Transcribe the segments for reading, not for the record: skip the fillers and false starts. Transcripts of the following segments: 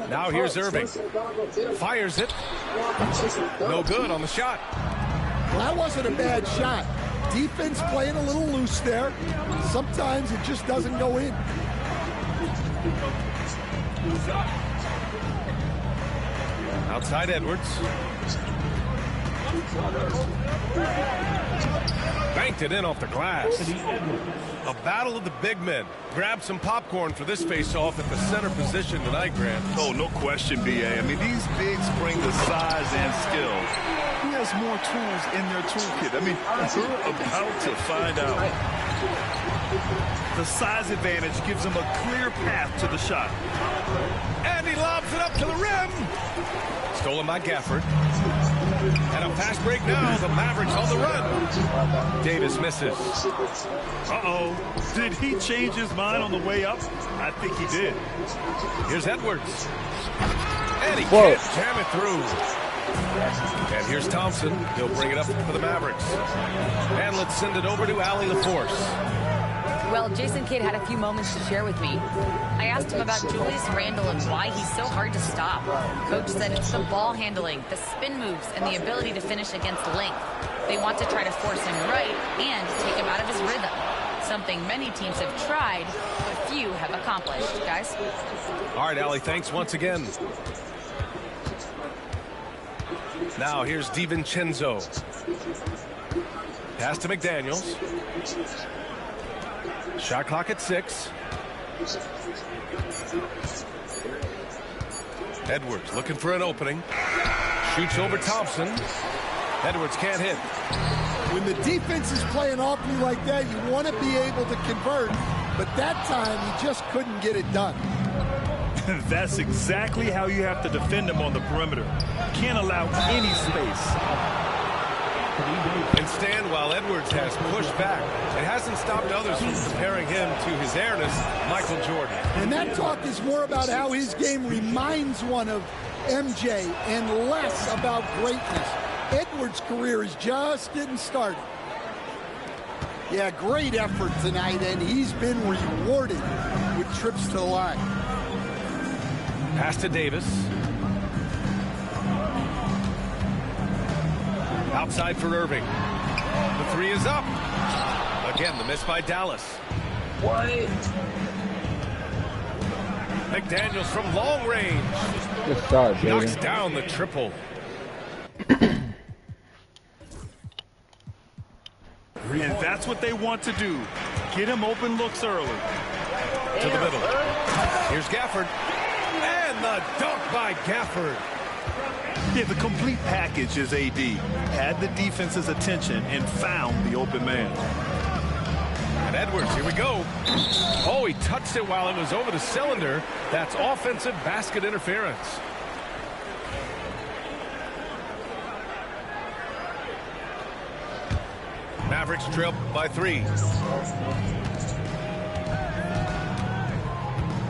Now here's Irving. Fires it. No good on the shot. Well, that wasn't a bad shot. Defense playing a little loose there. Sometimes it just doesn't go in. Outside Edwards. Banked it in off the glass. A battle of the big men. Grab some popcorn for this face-off at the center position tonight, Grant. Oh, no question, B.A. I mean, these bigs bring the size and skill. Who has more tools in their toolkit? I mean, we're about to find out. The size advantage gives him a clear path to the shot. And he lobs it up to the rim. Stolen by Gafford. And a fast break now. The Mavericks on the run. Davis misses. Uh-oh. Did he change his mind on the way up? I think he did. Here's Edwards. And he can't jam it through. And here's Thompson. He'll bring it up for the Mavericks. And let's send it over to Allie LaForce. Well, Jason Kidd had a few moments to share with me. I asked him about Julius Randle and why he's so hard to stop. Coach said it's the ball handling, the spin moves, and the ability to finish against length. They want to try to force him right and take him out of his rhythm. Something many teams have tried, but few have accomplished. Guys? All right, Allie, thanks once again. Now here's DiVincenzo. Pass to McDaniels. Shot clock at 6. Edwards looking for an opening. Shoots over Thompson. Edwards can't hit. When the defense is playing off you like that, you want to be able to convert. But that time, he just couldn't get it done. That's exactly how you have to defend him on the perimeter. Can't allow any space. And stand while Edwards has pushed back. It hasn't stopped others from comparing him to his heiress, Michael Jordan. And that talk is more about how his game reminds one of MJ and less about greatness. Edwards' career is just getting started. Yeah, great effort tonight, and he's been rewarded with trips to the line. Pass to Davis. Outside for Irving. The 3 is up. Again, the miss by Dallas. What? McDaniels from long range. Good start, baby. Knocks down the triple. And that's what they want to do. Get him open looks early. To the middle. Here's Gafford. And the dunk by Gafford. Yeah, the complete package is AD. Had the defense's attention and found the open man. And Edwards, here we go. Oh, he touched it while it was over the cylinder. That's offensive basket interference. Mavericks trail by 3.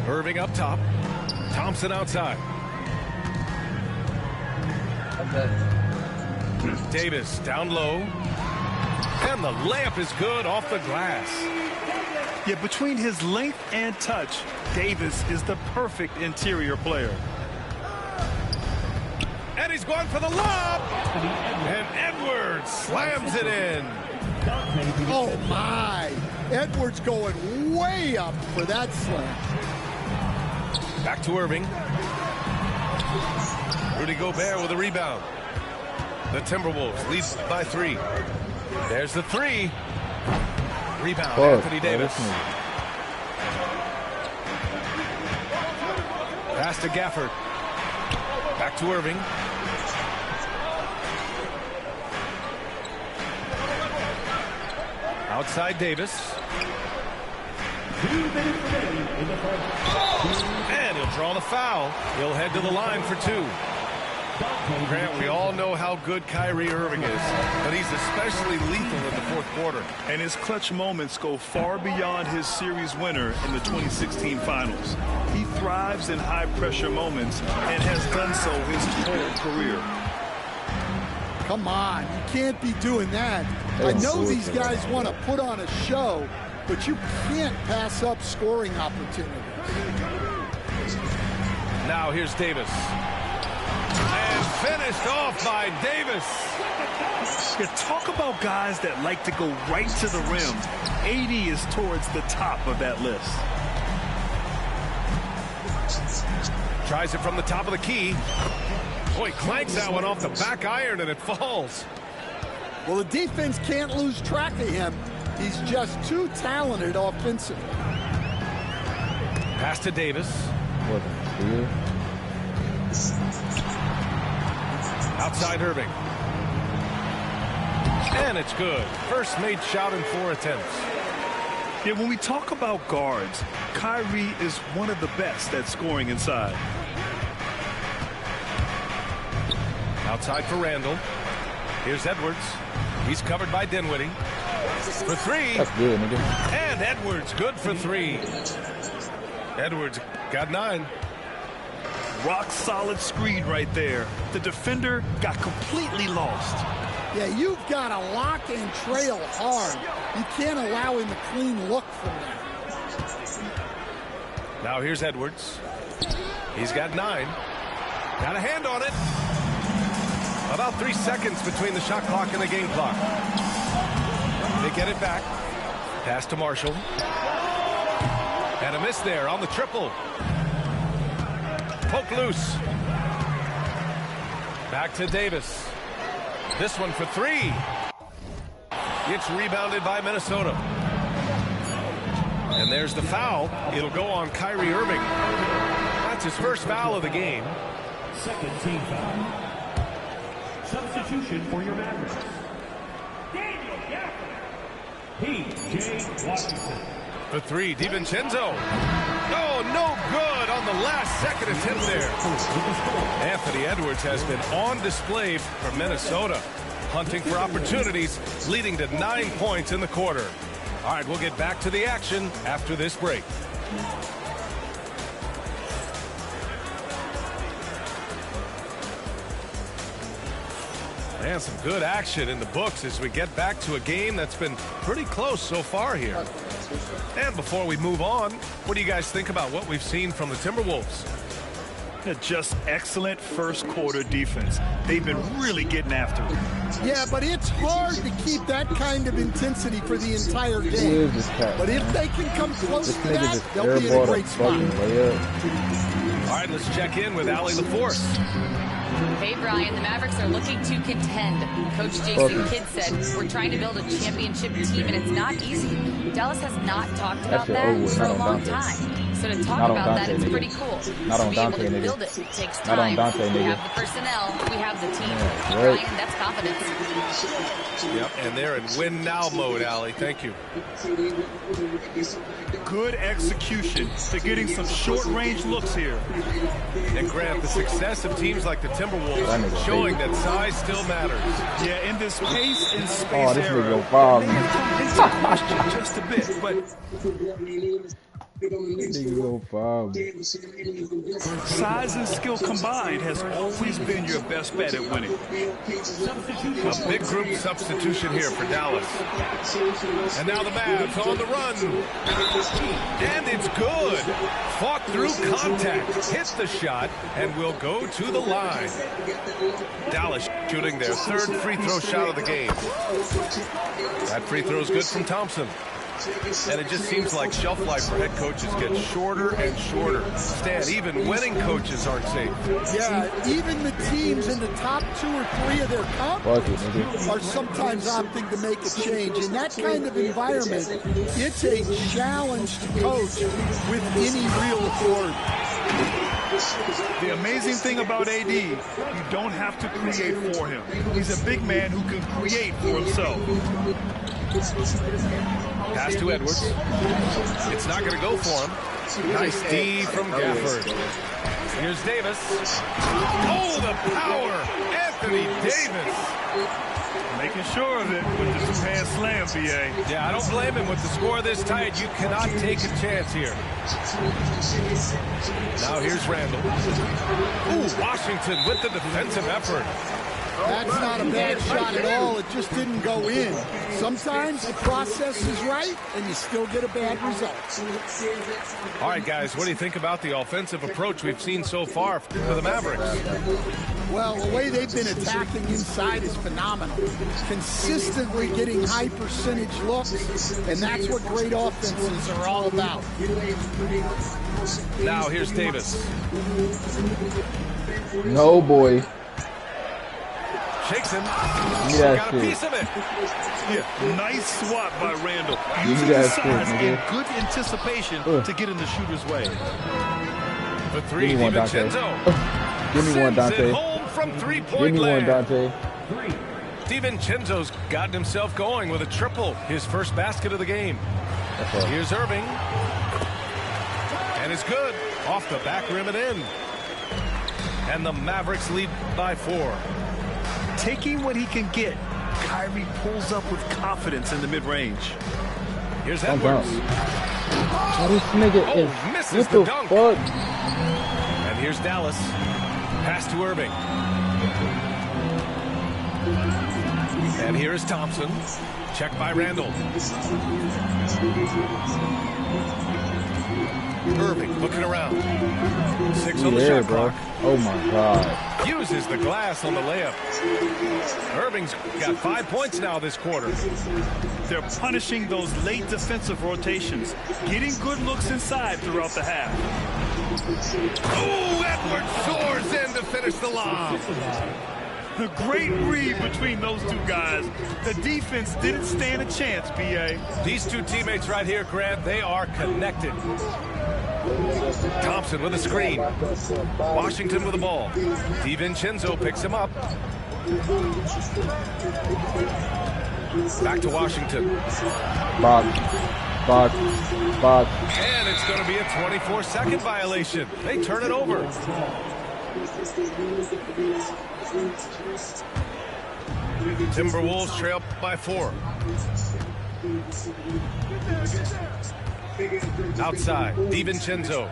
Irving up top. Thompson outside. Davis down low. And the layup is good off the glass. Yeah, between his length and touch, Davis is the perfect interior player. And he's going for the lob. And Edwards slams it in. Oh, my. Edwards going way up for that slam. Back to Irving. Rudy Gobert with a rebound. The Timberwolves lead by 3. There's the 3. Rebound, Anthony Davis. Pass to Gafford. Back to Irving. Outside Davis. And he'll draw the foul. He'll head to the line for 2. Grant, we all know how good Kyrie Irving is, but he's especially lethal in the 4th quarter. And his clutch moments go far beyond his series winner in the 2016 finals. He thrives in high-pressure moments and has done so his whole career. Come on, you can't be doing that. I know these guys want to put on a show, but you can't pass up scoring opportunities. Now here's Davis. And finished off by Davis. You talk about guys that like to go right to the rim. AD is towards the top of that list. Tries it from the top of the key. Boy, clanks that one off the back iron and it falls. Well, the defense can't lose track of him. He's just too talented offensively. Pass to Davis. Outside Irving. And it's good. First made shot in 4 attempts. Yeah, when we talk about guards, Kyrie is one of the best at scoring inside. Outside for Randall. Here's Edwards. He's covered by Dinwiddie. For 3. That's good, nigga. And Edwards good for 3. Edwards got 9. Rock solid screen right there. The defender got completely lost. Yeah, you've got to lock and trail hard. You can't allow him a clean look from there. Now here's Edwards. He's got 9. Got a hand on it. About 3 seconds between the shot clock and the game clock. They get it back. Pass to Marshall. And a miss there on the triple. Poke loose. Back to Davis. This one for 3. It's rebounded by Minnesota. And there's the foul. It'll go on Kyrie Irving. That's his first foul of the game. Second team foul. Substitution for your Mavericks. Daniel Gafford. P.J. Washington. For 3, DiVincenzo. Oh, no good on the last second attempt there. Anthony Edwards has been on display for Minnesota, hunting for opportunities, leading to 9 points in the quarter. All right, we'll get back to the action after this break. And some good action in the books as we get back to a game that's been pretty close so far here. And before we move on, what do you guys think about what we've seen from the Timberwolves? Just excellent first quarter defense. They've been really getting after it. Yeah, but it's hard to keep that kind of intensity for the entire game. But if they can come close to that, they'll be in a great spot. All right, let's check in with Allie LaForce. Hey, Brian, the Mavericks are looking to contend. Coach Jason Kidd said, we're trying to build a championship team, and it's not easy. Dallas has not talked about that for a long time. So to talk about that, it's pretty cool. To be able to build it takes time. We have the personnel, we have the team. Brian, that's confidence. Yep, and they're in win now mode, Allie. Thank you. Good execution. They're getting some short-range looks here. And Grant, the success of teams like the Timberwolves showing that size still matters. Yeah, in this pace and space this era, nigga foul me. they have come into question just a bit, but size and skill combined has always been your best bet at winning. A big group substitution here for Dallas. And now the Mavs on the run. And it's good. Fought through contact, hit the shot, and will go to the line. Dallas shooting their 3rd free throw shot of the game. That free throw is good from Thompson. And it just seems like shelf life for head coaches gets shorter and shorter. Stan, even winning coaches aren't safe. Yeah, even the teams in the top 2 or 3 of their conference are sometimes opting to make a change. In that kind of environment, it's a challenge to coach with any real authority. The amazing thing about AD, you don't have to create for him. He's a big man who can create for himself. Pass to Edwards. It's not going to go for him. Nice D from Gafford. Here's Davis. Oh, the power! Anthony Davis. Making sure of it with the two-hand slam, B.A. Yeah, I don't blame him with the score this tight. You cannot take a chance here. Now here's Randall. Ooh, Washington with the defensive effort. That's not a bad shot at all. It just didn't go in. Sometimes the process is right, and you still get a bad result. All right, guys, what do you think about the offensive approach we've seen so far for the Mavericks? Well, the way they've been attacking inside is phenomenal. Consistently getting high percentage looks, and that's what great offenses are all about. Now here's Davis. No, boy. Shakes him. Yeah, got a piece of it. Yeah, nice swat by Randall. You Using guys his size good, and good anticipation to get in the shooter's way. For three, Give me one, Dante. DiVincenzo. Give me one, Sends Dante. it home from Give three-point me one, land. Dante. DiVincenzo's gotten himself going with a triple, his first basket of the game. That's all. Here's Irving. And it's good. Off the back rim and in. And the Mavericks lead by 4. Taking what he can get, Kyrie pulls up with confidence in the mid-range. Here's Don't Edwards. bounce. Oh, this nigga is. Misses What the the dunk. fuck? And here's Dallas. Pass to Irving. And here is Thompson. Check by Randall. Irving looking around. 6 on the Yeah, shot bro. clock. Oh my god. Uses the glass on the layup. Irving's got 5 points now this quarter. They're punishing those late defensive rotations, getting good looks inside throughout the half. Oh, Edwards soars in to finish the lob. The great read between those two guys. The defense didn't stand a chance, B.A. These two teammates right here, Grant, they are connected. Thompson with a screen. Washington with the ball. DiVincenzo picks him up. Back to Washington. Box. And it's going to be a 24-second violation. They turn it over. Timberwolves trail by 4. Outside, DiVincenzo.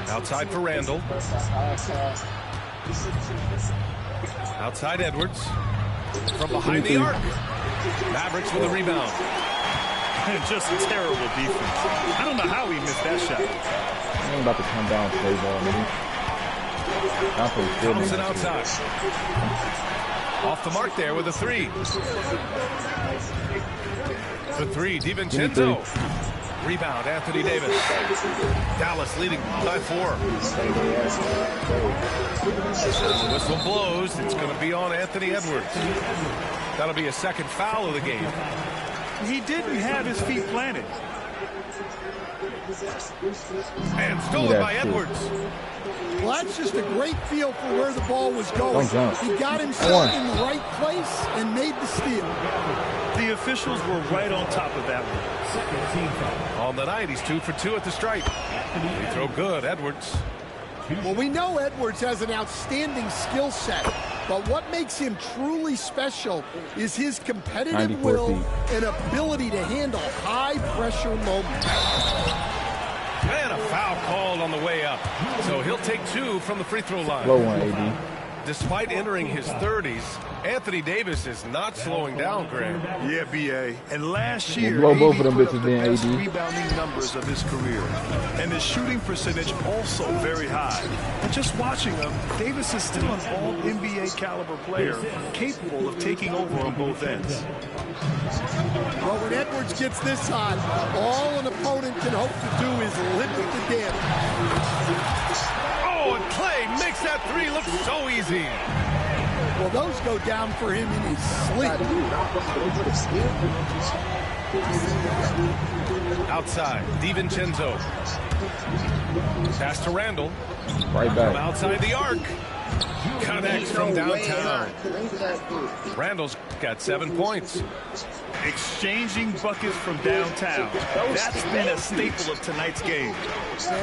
Outside for Randall. Outside Edwards. From behind the arc. Mavericks with a rebound. Just terrible defense. I don't know how he missed that shot. I'm about to come down and play ball, nigga. Thompson outside. Off the mark there with a 3. For 3, DiVincenzo. Rebound, Anthony Davis. Dallas leading by 4. The whistle blows. It's going to be on Anthony Edwards. That'll be a second foul of the game. He didn't have his feet planted. And stolen by Edwards. Well, that's just a great feel for where the ball was going. Don't jump. He got himself in the right place and made the steal. The officials were right on top of that one. On the night, he's 2 for 2 at the stripe. He throw good, Edwards. Well, we know Edwards has an outstanding skill set, but what makes him truly special is his competitive will and ability to handle high-pressure moments. And a foul called on the way up. So he'll take 2 from the free throw line. Low one, AD. Despite entering his 30s, Anthony Davis is not slowing down, Greg. Yeah, B.A. And last year, blow both AD of them put bitches up the in, best AD. rebounding numbers of his career. And his shooting percentage also very high. And just watching him, Davis is still an all-NBA caliber player, capable of taking over on both ends. Well, when Edwards gets this hot, all an opponent can hope to do is limit the damage. Oh, and Clay makes that 3 look so easy. Well, those go down for him in his sleep. Outside, DiVincenzo. Pass to Randall. Right From back. outside the arc. Connects from downtown. Randall's got 7 points. Exchanging buckets from downtown. That's been a staple of tonight's game.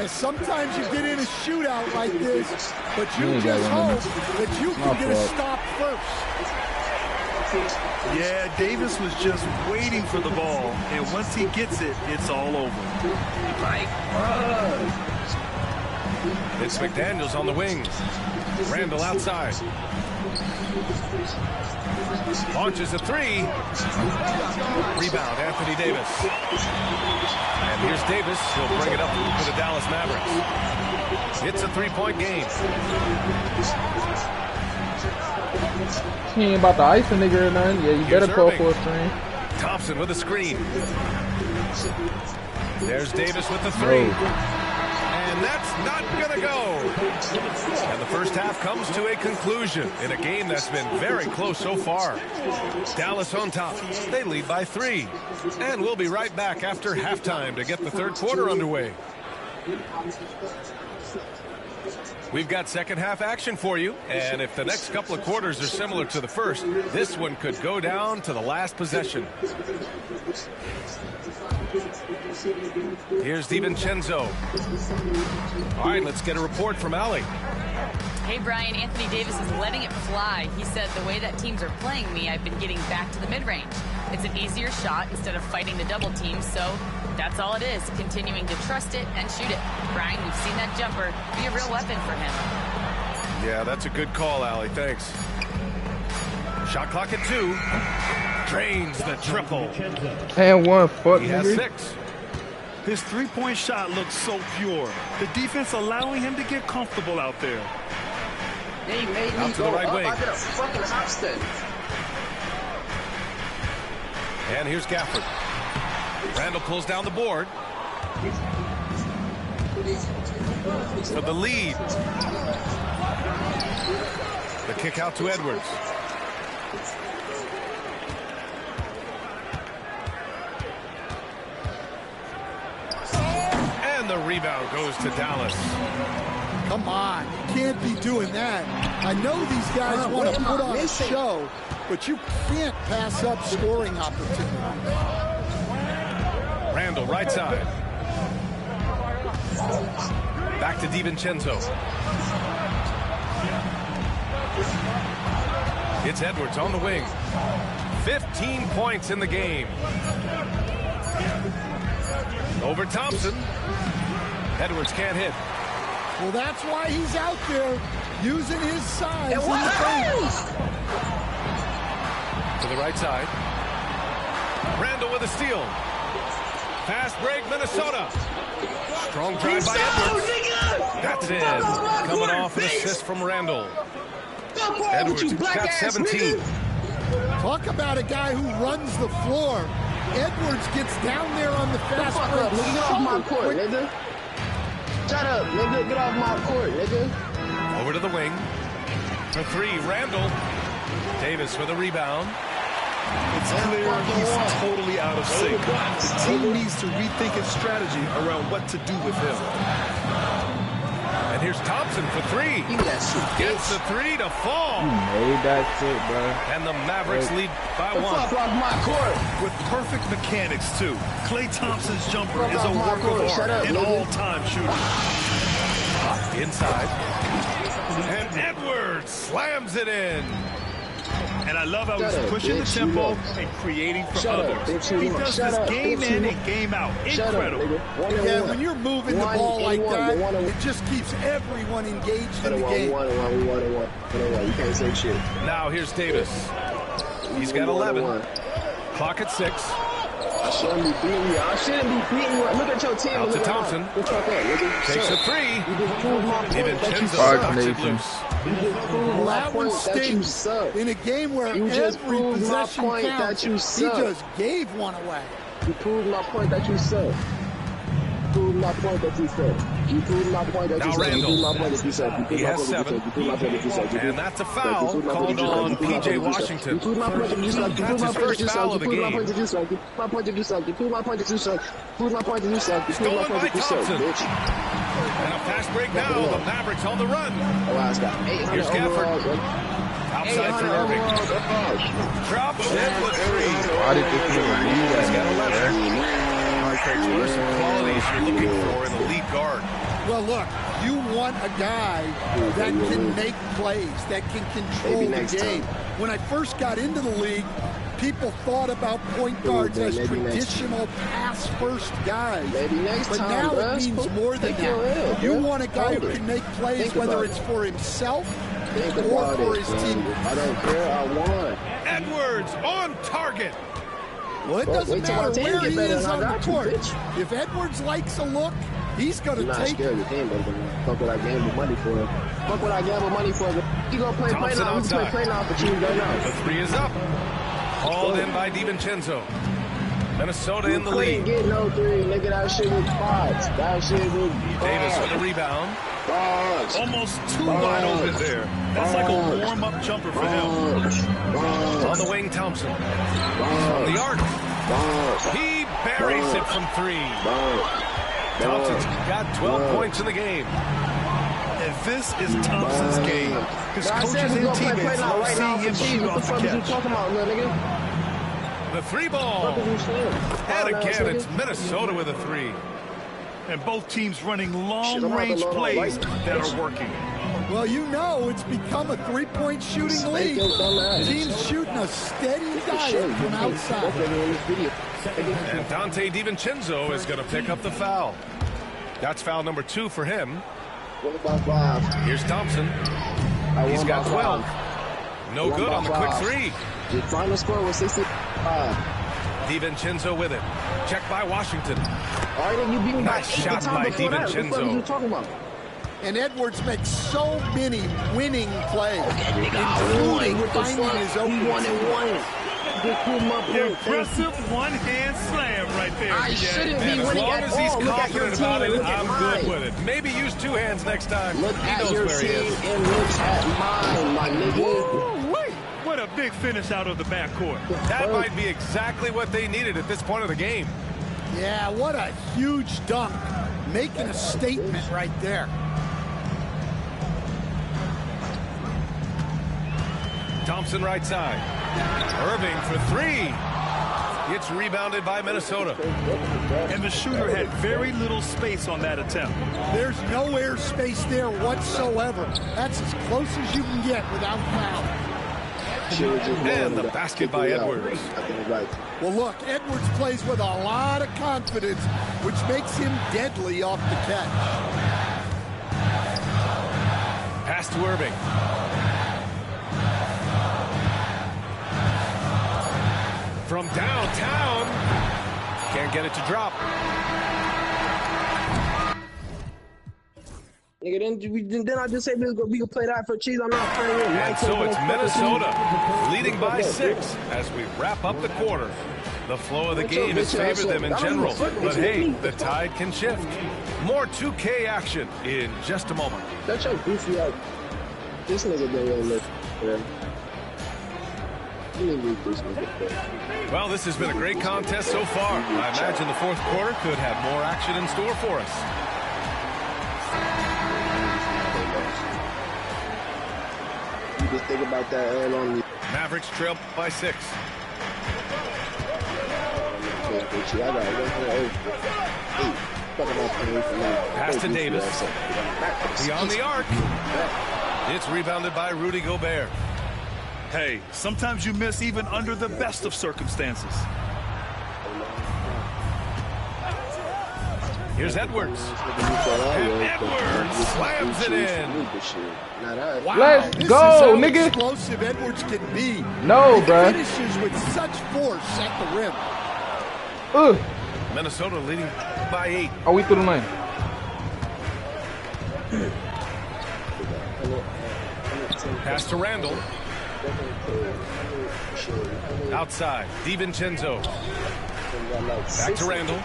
Sometimes you get in a shootout like this, but you Yeah, just yeah, hope that you can get a stop first. Yeah, Davis was just waiting for the ball, and once he gets it, it's all over. It's McDaniels on the wing. Randall outside. Launches a three. Rebound, Anthony Davis. And here's Davis. He'll bring it up for the Dallas Mavericks. It's a three-point game. He ain't about to ice a nigga or nothing. Yeah, you better call for a screen. Thompson with a screen. There's Davis with the three. And that's not going to go. And the first half comes to a conclusion in a game that's been very close so far. Dallas on top. They lead by 3. And we'll be right back after halftime to get the third quarter underway. We've got second half action for you, and if the next couple of quarters are similar to the first, this one could go down to the last possession. Here's DiVincenzo. All right, let's get a report from Allie. Hey, Brian, Anthony Davis is letting it fly. He said, the way that teams are playing me, I've been getting back to the mid-range. It's an easier shot instead of fighting the double team, so that's all it is, continuing to trust it and shoot it. Brian, we've seen that jumper be a real weapon for him. Yeah, that's a good call, Allie. Thanks. Shot clock at 2. Drains the triple. And 1 foot. He has 6. His three-point shot looks so pure. The defense allowing him to get comfortable out there. They made Out me to go the right up. wing. I did a fucking hop step. And here's Gafford. Randall pulls down the board. For the lead. The kick out to Edwards. And the rebound goes to Dallas. Come on, you can't be doing that. I know these guys want to put on a show, but you can't pass up scoring opportunities. Randall, right side. Back to DiVincenzo. It's Edwards on the wing. 15 points in the game. Over Thompson. Edwards can't hit. Well, that's why he's out there using his size in the paint. To the right side. Randall with a steal. Fast break, Minnesota. Strong drive by Edwards. That's it. Coming off an assist from Randall. Edwards got 17. Talk about a guy who runs the floor. Edwards gets down there on the fast break. Nigga, get off my court, nigga. Shut up, nigga. Get off my court, nigga. Over to the wing. For 3, Randall. Davis for the rebound. It's clear he's totally out of sync. The team needs to rethink its strategy around what to do with him. And here's Thompson for 3. Gets the 3 to fall. You made that shit, bro. And the Mavericks lead by 1. Fuck off my court. With perfect mechanics, too. Klay Thompson's jumper is a work of art in all-time shooting. Inside. And Edwards slams it in. And I love how he's pushing the tempo and creating for others. He does this game in and game out. Incredible. Yeah, when you're moving the ball like that, it just keeps everyone engaged in the game. You can't say shit. Now here's Davis. He's got 11. Clock at 6. I shouldn't be beating you. I shouldn't be beating you. Look at your team. Out to Thompson. Takes a 3. DiVincenzo knocks it loose. Well, that one stinks. In a game where every possession counts, he just gave one away. You proved my point that you suck. You proved my point that you suck. You proved my point that you suck. You proved my point that you suck. He has 7. And that's a foul called on P.J. Washington. You proved my point that you suck. You proved my point that you suck. You proved my point that you suck. You proved my point that you suck. You proved my point that you suck. You proved my point that you suck. You proved my point that you suck, bitch. And a fast break now. The Mavericks on the run. Here's Gafford. Outside for Irving. Drops in with 3. Why did this nigga leave He's got that? 11. What are some qualities you're looking for in a lead guard? Well, look, you want a guy that can make plays, that can control the game. When I first got into the league, people thought about point guards as traditional pass-first guys. But now it means more than that. You want a guy who can make plays, whether it's for himself or for his team. I don't care. I won. Edwards on target. Well, it doesn't matter where he is on the court. Bitch. If Edwards likes a look, he's going to I'm not take scared it. of him, but fuck what I gamble money for. Fuck what I gamble money for. You gonna play Thompson now? We outside. play now, but you don't know. The three is up. Hauled in by DiVincenzo. Minnesota in the Couldn't lead. get no three, nigga. That shit was spots. That shit was Davis with the rebound. spots. Almost too wide open there. That's like a warm-up jumper for him. On the wing, Thompson. On the arc. He buries it from three. Thompson's got 12 points in the game. And this is Thompson's game. His coaches and teammates love seeing him shoot off the What you catch. talking about, little nigga? The three ball. And again, it's Minnesota with a three. And both teams running long-range plays that are working. Well, you know it's become a three-point shooting league. Teams shooting a steady diet from outside. And Dante DiVincenzo is going to pick up the foul. That's foul number 2 for him. Here's Thompson. He's got 12. No good on the quick three. The final score was 65. DiVincenzo with it. Checked by Washington. All right, then you beat me by Nice 8 shot the time by before that. What the fuck are you DiVincenzo. talking about? And Edwards makes so many winning plays, Nigga, including what the finding fuck? his He open won and won. Just prove my point. Impressive one-hand slam right there. I shouldn't Man, be as winning long at as he's all. Look at your confident team about and it, look at I'm mine. good with it. Maybe use 2 hands next time. Look He at knows your where he team is. and look at mine, my nigga. What a big finish out of the backcourt. That might be exactly what they needed at this point of the game. Yeah, what a huge dunk. Making a statement right there. Thompson right side. Irving for 3. It's rebounded by Minnesota. And the shooter had very little space on that attempt. There's no air space there whatsoever. That's as close as you can get without foul. And the basket by Edwards. Well, look, Edwards plays with a lot of confidence, which makes him deadly off the catch. Pass to Irving. From downtown. Can't get it to drop. Nigga, then I just say we can play that for cheese. I'm not playing it. And so it's Minnesota leading by 6 as we wrap up the quarter. The flow of the game has favored them in general, but hey, the tide can shift. More 2K action in just a moment. That's your goofy ass. This nigga don't really look fair. Well, this has been a great contest so far. I imagine the fourth quarter could have more action in store for us. You just think about that on the Mavericks trail by 6. Pass to Davis. Beyond the arc. It's rebounded by Rudy Gobert. Hey, sometimes you miss even under the best of circumstances. Here's Edwards. And Edwards slams it in. Wow, Let's this go, is how nigga. explosive Edwards can be. No, He bruh. finishes with such force at the rim. Ugh. Minnesota leading by 8. Are we through the lane? Pass to Randall. Outside, DiVincenzo. Back to Randall.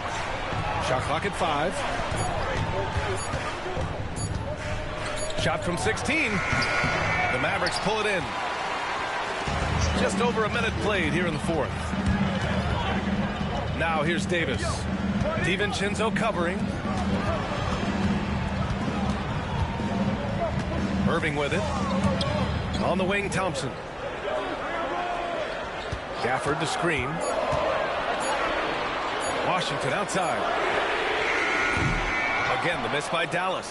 Shot clock at 5. Shot from 16. The Mavericks pull it in. Just over a minute played here in the fourth. Now here's Davis. DiVincenzo covering. Irving with it. On the wing, Thompson. Gafford to screen. Washington outside. Again, the miss by Dallas.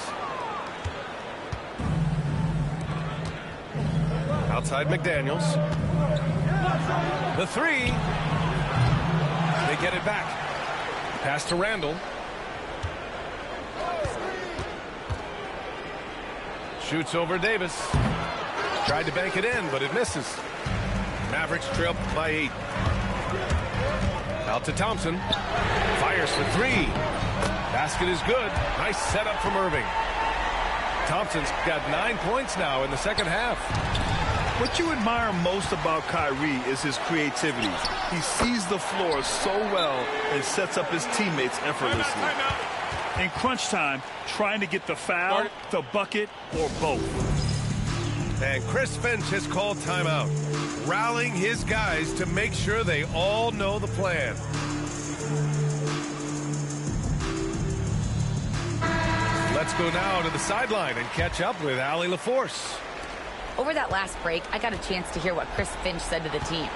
Outside McDaniels. The 3. They get it back. Pass to Randall. Shoots over Davis. Tried to bank it in, but it misses. Mavericks trail by 8. Out to Thompson. Fires for 3. Basket is good. Nice setup from Irving. Thompson's got 9 points now in the second half. What you admire most about Kyrie is his creativity. He sees the floor so well and sets up his teammates effortlessly. In crunch time, trying to get the foul, the bucket, or both. And Chris Finch has called timeout, rallying his guys to make sure they all know the plan. Let's go now to the sideline and catch up with Allie LaForce. Over that last break, I got a chance to hear what Chris Finch said to the team.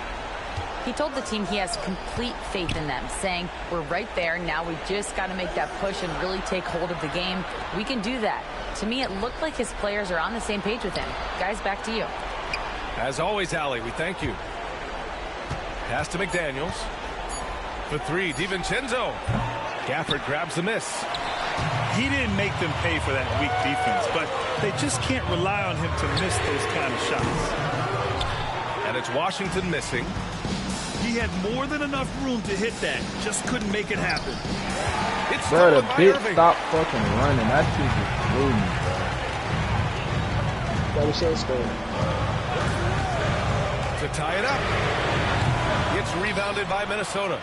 He told the team he has complete faith in them, saying, we're right there, now we just got to make that push and really take hold of the game. We can do that. To me, it looked like his players are on the same page with him. Guys, back to you. As always, Allie, we thank you. Pass to McDaniels. For 3, DiVincenzo. Gafford grabs the miss. He didn't make them pay for that weak defense, but they just can't rely on him to miss those kind of shots. And it's Washington missing. He had more than enough room to hit that, just couldn't make it happen. It's Bro, the stolen by bitch Irving. stop fucking running. That shit just blew me. That was so scary. To tie it up. It's rebounded by Minnesota.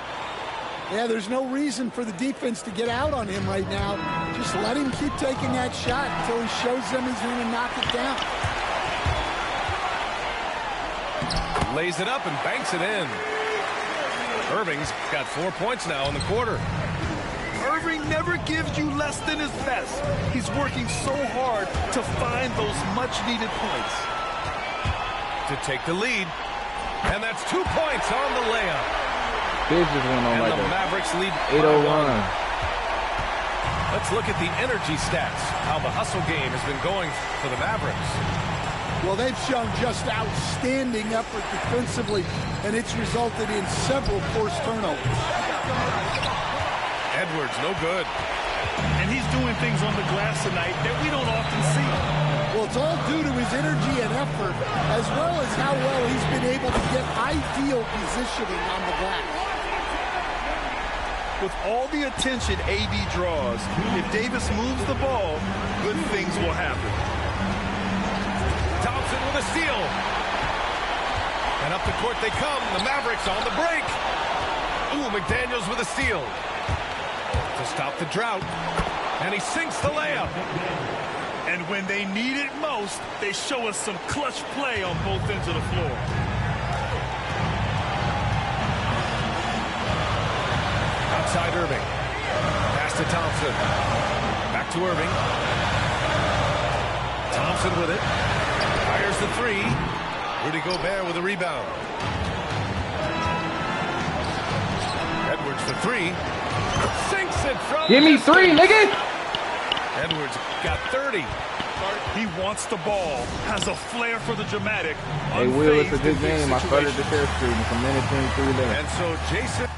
Yeah, there's no reason for the defense to get out on him right now. Just let him keep taking that shot until he shows them he's going to knock it down. Lays it up and banks it in. Irving's got 4 points now in the quarter. Irving never gives you less than his best. He's working so hard to find those much-needed points. To take the lead. And that's 2 points on the layup. This just went on And like the that. Mavericks lead 801. Let's look at the energy stats, how the hustle game has been going for the Mavericks. Well, they've shown just outstanding effort defensively, and it's resulted in several forced turnovers. Edwards, no good. And he's doing things on the glass tonight that we don't often see. Well, it's all due to his energy and effort, as well as how well he's been able to get ideal positioning on the glass. With all the attention AD draws, if Davis moves the ball, good things will happen. Thompson with a steal. And up the court they come. The Mavericks on the break. Ooh, McDaniels with a steal. To stop the drought. And he sinks the layup. And when they need it most, they show us some clutch play on both ends of the floor. Outside Irving. Pass to Thompson. Back to Irving. Thompson with it. Fires the 3. Rudy Gobert with a rebound. Edwards for 3. Sinks it from... Give me 3, nigga! Edwards got 30. He wants the ball, has a flair for the dramatic. Hey, Will, it's a unfazed good in big game. I started the situations. test stream. It's a minute 23 left. And so Jason...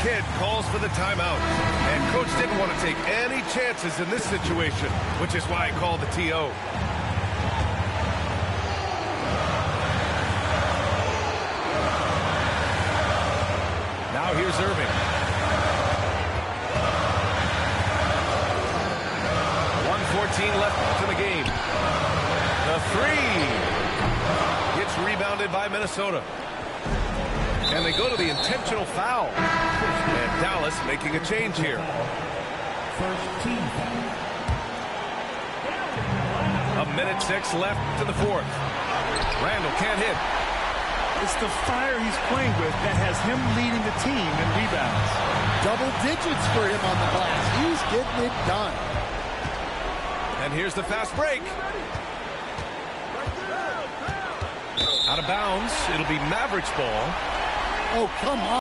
Kidd calls for the timeout. And coach didn't want to take any chances in this situation, which is why he called the TO. Now here's Irving. 1:14 left in the game. The 3. It's rebounded by Minnesota. And they go to the intentional foul. And Dallas making a change here. First team foul. 1:06 left in the fourth. Randall can't hit. It's the fire he's playing with that has him leading the team in rebounds. Double digits for him on the glass. He's getting it done. And here's the fast break. Out of bounds. It'll be Mavericks ball. Oh, come on.